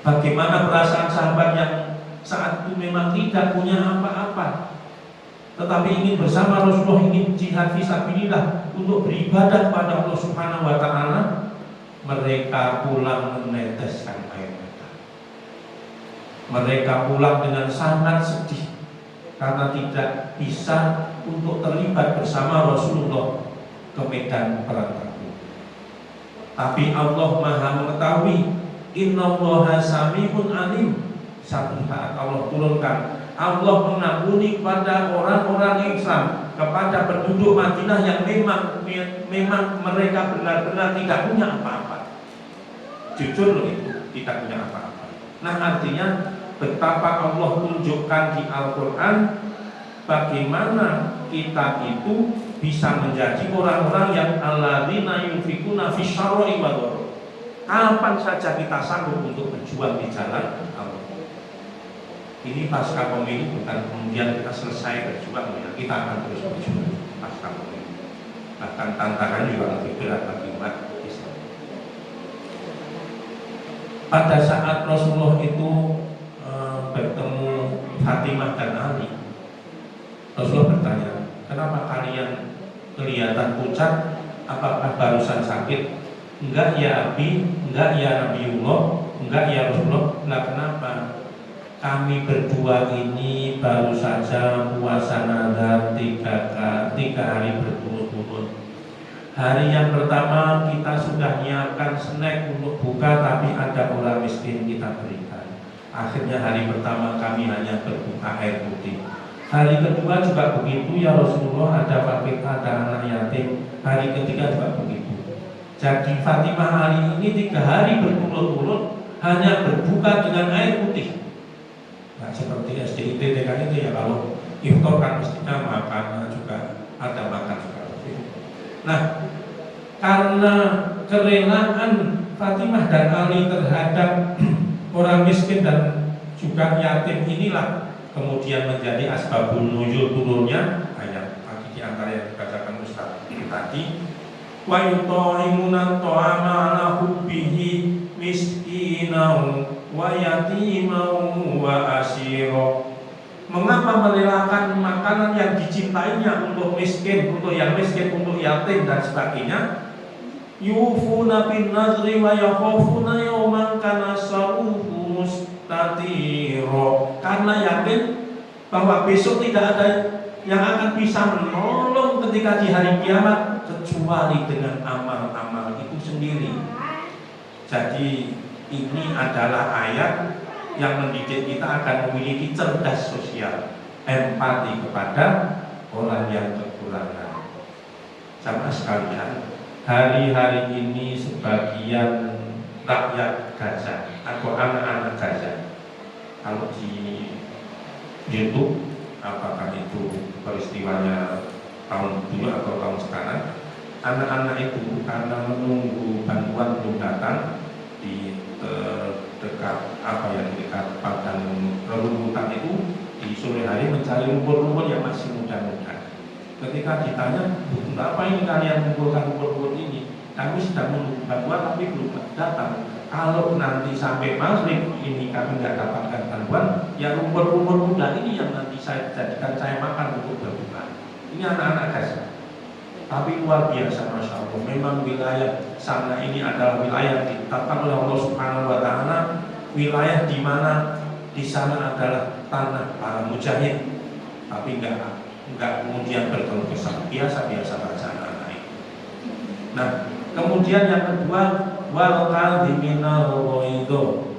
Bagaimana perasaan sahabat yang saat itu memang tidak punya apa-apa, tetapi ingin bersama Rasulullah, ingin jihad fisabilillah untuk beribadah pada Allah Subhanahu wa Ta'ala. Mereka pulang meneteskan air mata. Mereka pulang dengan sangat sedih karena tidak bisa untuk terlibat bersama Rasulullah ke medan perang Tabuk. Tapi Allah Maha mengetahui. Innallaha sami'un alim. Satu saat Allah turunkan, Allah mengampuni kepada orang-orang Islam, kepada penduduk Madinah yang memang mereka benar-benar tidak punya apa-apa. Jujur loh, itu tidak punya apa-apa. Nah, artinya betapa Allah tunjukkan di Al-Quran bagaimana kita itu bisa menjadi orang-orang yang alladzina yunfiquna fis syarra'i wad dharra. Kapan saja kita sanggup untuk berjuang di jalan Allah. Ini pasca pemilu bukan kemudian kita selesai berjuang, ya. Kita akan terus berjuang pasca pemilu. Bahkan tantangan juga lebih berat bagi umat Islam. Pada saat Rasulullah itu bertemu Fatimah dan Ali, Rasulullah bertanya, kenapa kalian kelihatan pucat? Apakah barusan sakit? Enggak ya Abi, enggak ya Nabiullah, enggak ya Rasulullah. Nah, kenapa? Kami berdua ini baru saja puasa nazar 3 hari berturut-turut. Hari yang pertama kita sudah nyiapkan snack untuk buka, tapi ada orang miskin kita berikan. Akhirnya hari pertama kami hanya berbuka air putih. Hari kedua juga begitu ya Rasulullah, ada fakir, ada anak yatim. Hari ketiga juga begitu. Jadi Fatimah hari ini 3 hari berturut-turut hanya berbuka dengan air putih. Nah, seperti SDIT TK itu ya, kalau iftar kan mestinya makan juga ada makan juga. Nah, Karena kerelaan Fatimah dan Ali terhadap orang miskin dan juga yatim inilah kemudian menjadi asbabun nuzul turunnya ayat tadi di antara yang dibacakan Ustaz tadi, wa yut'imuna ta'ama ala hubbihi miskinan wa yatiman wa asira. Mengapa merelakan makanan yang dicintainya untuk miskin, untuk yang miskin, untuk yatim dan sebagainya? Yufuna bin nazri wa yakhafuna yawman kana sa'uhu mustatiro. Karena yakin bahwa besok tidak ada yang akan bisa menolong ketika di hari kiamat kecuali dengan amal-amal itu sendiri. Jadi ini adalah ayat yang mendidik kita akan memiliki cerdas sosial, empati kepada orang yang kekurangan. Sama sekalian, hari-hari ini sebagian rakyat Gaza atau anak-anak Gaza, kalau di YouTube, apakah itu peristiwanya tahun dulu atau tahun sekarang, anak-anak itu karena menunggu bantuan belum datang di dekat dekat padang rerumputan itu di sore hari mencari rumput-rumput yang masih muda-muda. Ketika ditanya, apa ini kalian mengumpulkan rumput-rumput ini? Kami sedang menunggu bantuan tapi belum datang. Kalau nanti sampai maghrib ini kami nggak dapatkan bantuan, ya rumput-rumput muda ini yang nanti saya jadikan saya makan untuk berbuka. Ini anak-anak Gaza. Tapi luar biasa, Masya Allah. Memang wilayah sana ini adalah wilayah ditetapkan oleh Allah Subhanahu Wa Taala, wilayah di mana di sana adalah tanah para mujahid. Tapi enggak kemudian berkeluh kesah, biasa-biasa baca anak itu. Nah, kemudian yang kedua, wal kadhiminal ghaidho.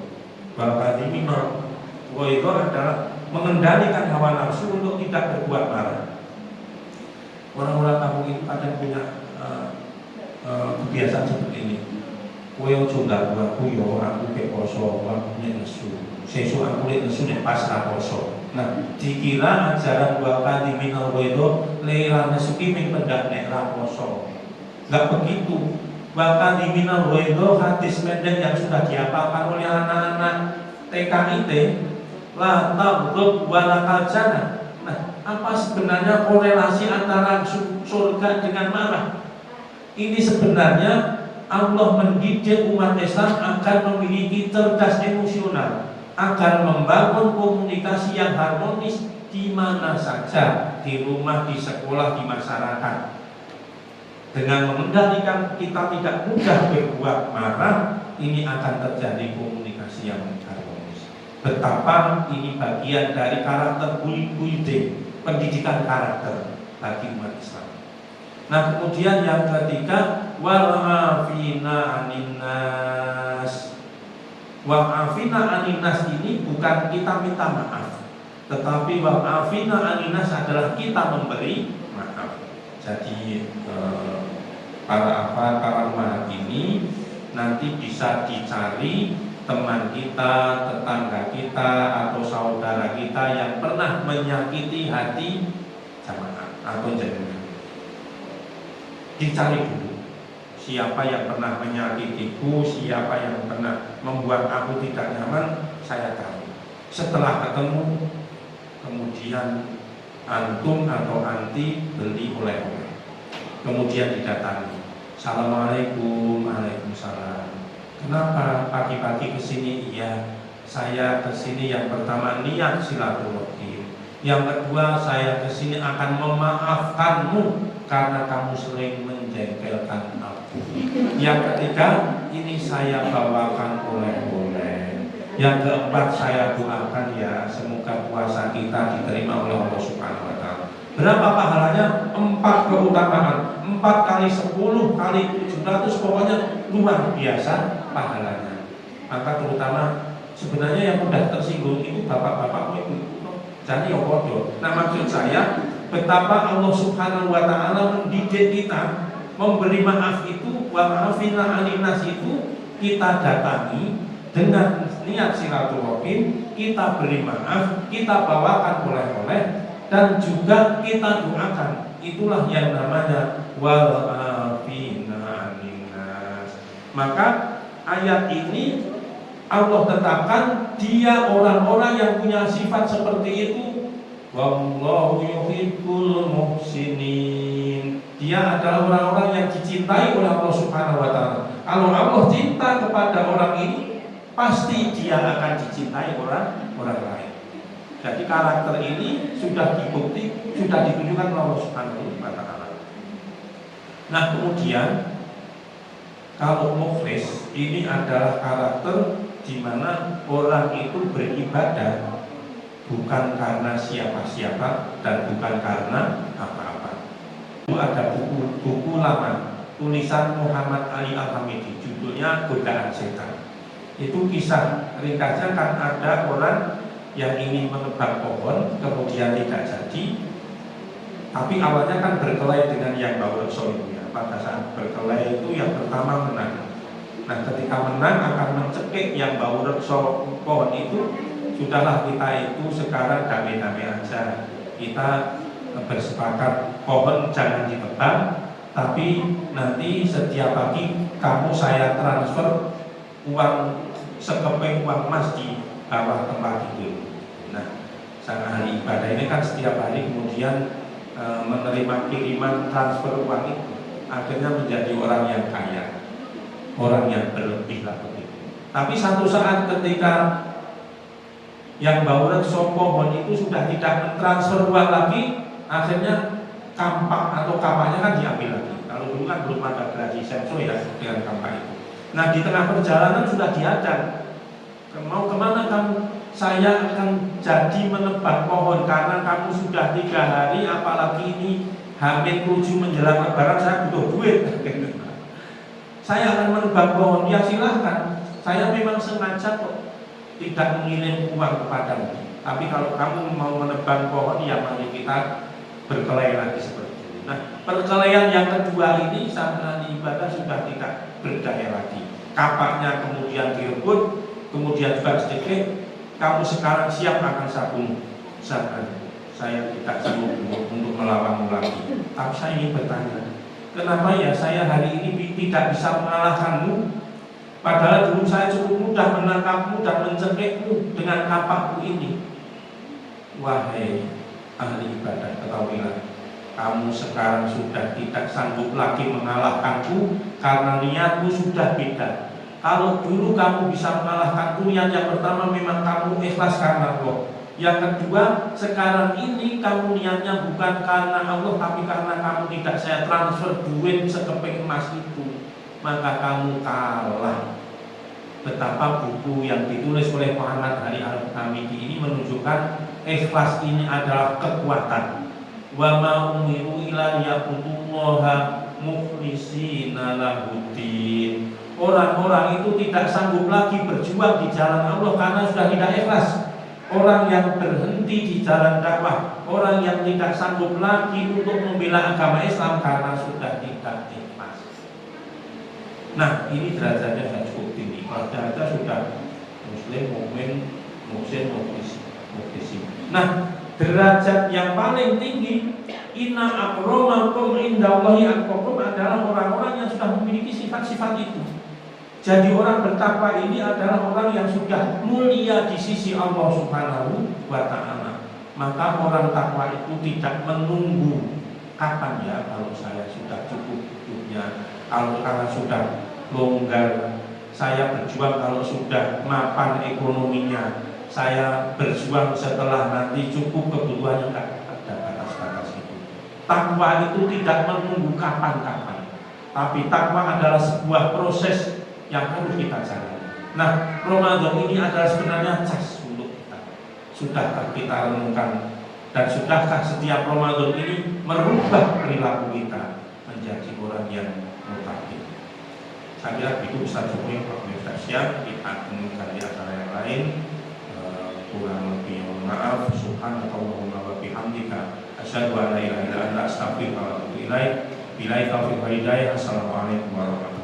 Wal kadhiminal ghaidho adalah mengendalikan hawa nafsu untuk tidak berbuat marah. Orang-orang kampung ini kadang punya kebiasaan seperti ini. Kowe ojo ganggu aku yo, aku ke poso, aku nek nesu. Sesuk aku nek nesu nek pas ra poso. Nah, dikira ajaran wa kadhiminal ghaidho leila nesuki min pendak nek ra poso. Enggak begitu. Wa kadhiminal ghaidho hadis pendek yang sudah dihafalkan oleh anak-anak TKIT, la taghdab wa la tajana. Apa sebenarnya korelasi antara surga dengan marah? Ini sebenarnya Allah mendidik umat Islam agar memiliki cerdas emosional, agar membangun komunikasi yang harmonis di mana saja, di rumah, di sekolah, di masyarakat. Dengan mengendalikan kita tidak mudah berbuat marah, ini akan terjadi komunikasi yang harmonis. Betapa ini bagian dari karakter building, pendidikan karakter bagi umat Islam. Nah, kemudian yang ketiga, wal afina aninnas. Wal afina aninnas ini bukan kita minta maaf, tetapi wal afina aninnas adalah kita memberi maaf. Jadi para rumah ini nanti bisa dicari teman kita, tetangga kita, atau saudara kita yang pernah menyakiti hati jamaah atau jamaah. Dicari dulu siapa yang pernah menyakitiku, siapa yang pernah membuat aku tidak nyaman, saya tahu. Setelah ketemu, kemudian antum atau anti beli oleh-oleh. Kemudian didatangi, assalamualaikum, waalaikumsalam. Kenapa pagi-pagi kesini? Iya, saya kesini yang pertama niat silaturahim. Yang kedua, saya kesini akan memaafkanmu karena kamu sering menjengkelkan aku. Yang ketiga, ini saya bawakan oleh-oleh. Yang keempat, saya doakan ya semoga puasa kita diterima oleh Allah Subhanahu Wa Taala. Berapa pahalanya? 4 keutamaan, 4 kali 10 kali 700, pokoknya luar biasa pahalanya. Maka terutama sebenarnya yang mudah tersinggung itu bapak-bapak ibu-ibu, jadi yang bodoh. Nah, maksud saya betapa Allah Subhanahu Wa Taala mendidik kita memberi maaf itu, wa maafina aninnas itu kita datangi dengan niat silaturahim, kita beri maaf, kita bawakan oleh-oleh, dan juga kita doakan. Itulah yang namanya wal afina Maka ayat ini Allah tetapkan dia orang-orang yang punya sifat seperti itu. Wallahu yuhibbul muhsinin. Dia adalah orang-orang yang dicintai oleh Allah Subhanahu wa taala. Kalau Allah cinta kepada orang ini, pasti dia akan dicintai orang lain. Jadi karakter ini sudah dibukti, sudah ditunjukkan oleh Allah Subhanahu wa taala. Nah, kemudian kalau mukhlis ini adalah karakter di mana orang itu beribadah bukan karena siapa-siapa dan bukan karena apa-apa. Itu ada buku lama tulisan Muhammad Ali Al-Hamidi, judulnya Godaan Setan. Itu kisah ringkasnya, kan ada orang yang ingin menebang pohon kemudian tidak jadi, tapi awalnya kan berkelahi dengan yang bawa rekso itu ya. Pada saat berkelahi itu yang pertama menang. Nah, ketika menang akan mencekik yang bawa rekso pohon itu. Sudahlah, kita itu sekarang damai-damai aja. Kita bersepakat pohon jangan ditebang, tapi nanti setiap pagi kamu saya transfer uang sekeping uang emas di bawah tempat itu. Nah, sang ahli ibadah ini kan setiap hari kemudian menerima kiriman transfer uang itu, akhirnya menjadi orang yang kaya, orang yang berlebih lah begitu. Tapi satu saat ketika yang bau rekso pohon itu sudah tidak mentransfer uang lagi, akhirnya kampak atau kapaknya kan diambil lagi. Kalau dulu kan belum ada gerasi sensor ya dengan kampak itu. Nah, di tengah perjalanan sudah diadang, mau kemana kamu? Saya akan jadi menebang pohon karena kamu sudah 3 hari, apalagi ini Hamil 7 menjelang lebaran, saya butuh duit. Saya akan menebang pohon. Ya silahkan, saya memang sengaja kok tidak mengirim uang kepadamu. Tapi kalau kamu mau menebang pohon, ya mari kita berkelahi lagi seperti itu. Nah, perkelahian yang kedua ini sang ahli ibadah sudah tidak berdaya lagi. Kapaknya kemudian direbut, kemudian juga sedikit, kamu sekarang siap akan sabun. Saya tidak sanggup untuk melawanmu lagi. Tapi saya ingin bertanya, kenapa ya saya hari ini tidak bisa mengalahkanmu? Padahal dulu saya cukup mudah menangkapmu dan mencekikmu dengan kapakku ini. Wahai ahli ibadah, ketahuilah, kamu sekarang sudah tidak sanggup lagi mengalahkanku karena niatmu sudah beda. Kalau dulu kamu bisa mengalahkanku, niat yang pertama memang kamu ikhlas karena Allah. Yang kedua, sekarang ini kamu niatnya bukan karena Allah, tapi karena kamu tidak saya transfer duit sekeping emas itu, maka kamu kalah. Betapa buku yang ditulis oleh Muhammad Ali Al-Hamidi ini menunjukkan ikhlas ini adalah kekuatan. Wa ma umiru illa liya'budullaha mukhlishina lahuddin. Orang-orang itu tidak sanggup lagi berjuang di jalan Allah karena sudah tidak ikhlas. Orang yang berhenti di jalan dakwah, orang yang tidak sanggup lagi untuk membela agama Islam karena sudah tidak ikhlas. Nah, ini derajatnya sudah cukup tinggi. Kalau derajat sudah muslim, mukmin, muhsin, mukhlis. Nah, derajat yang paling tinggi, inna akramakum indallahi atqakum, adalah orang-orang yang sudah memiliki sifat-sifat itu. Jadi orang bertakwa ini adalah orang yang sudah mulia di sisi Allah Subhanahu wa ta'ala. Maka orang takwa itu tidak menunggu kapan ya kalau saya sudah cukup hidupnya, kalau karena sudah longgar, saya berjuang kalau sudah mapan ekonominya, saya berjuang setelah nanti cukup kebutuhannya. Tidak ada batas-batas itu. Takwa itu tidak menunggu kapan-kapan, tapi takwa adalah sebuah proses yang harus kita jalani. Nah, Ramadan ini adalah sebenarnya cas untuk kita. Sudahkah kita renungkan, dan sudahkah setiap Ramadan ini merubah perilaku kita menjadi orang yang mutakin? Saya kira itu Ustaz Jumri, Pak Ustaz, kita menunggu di acara yang lain. Kurang lebih mohon maaf. Subhanallahumma wa bihamdika, asyhadu an la ilaha illa anta, astaghfiruka wa atubu ilaik. Billahi taufiq wal hidayah. Assalamualaikum warahmatullahi wabarakatuh.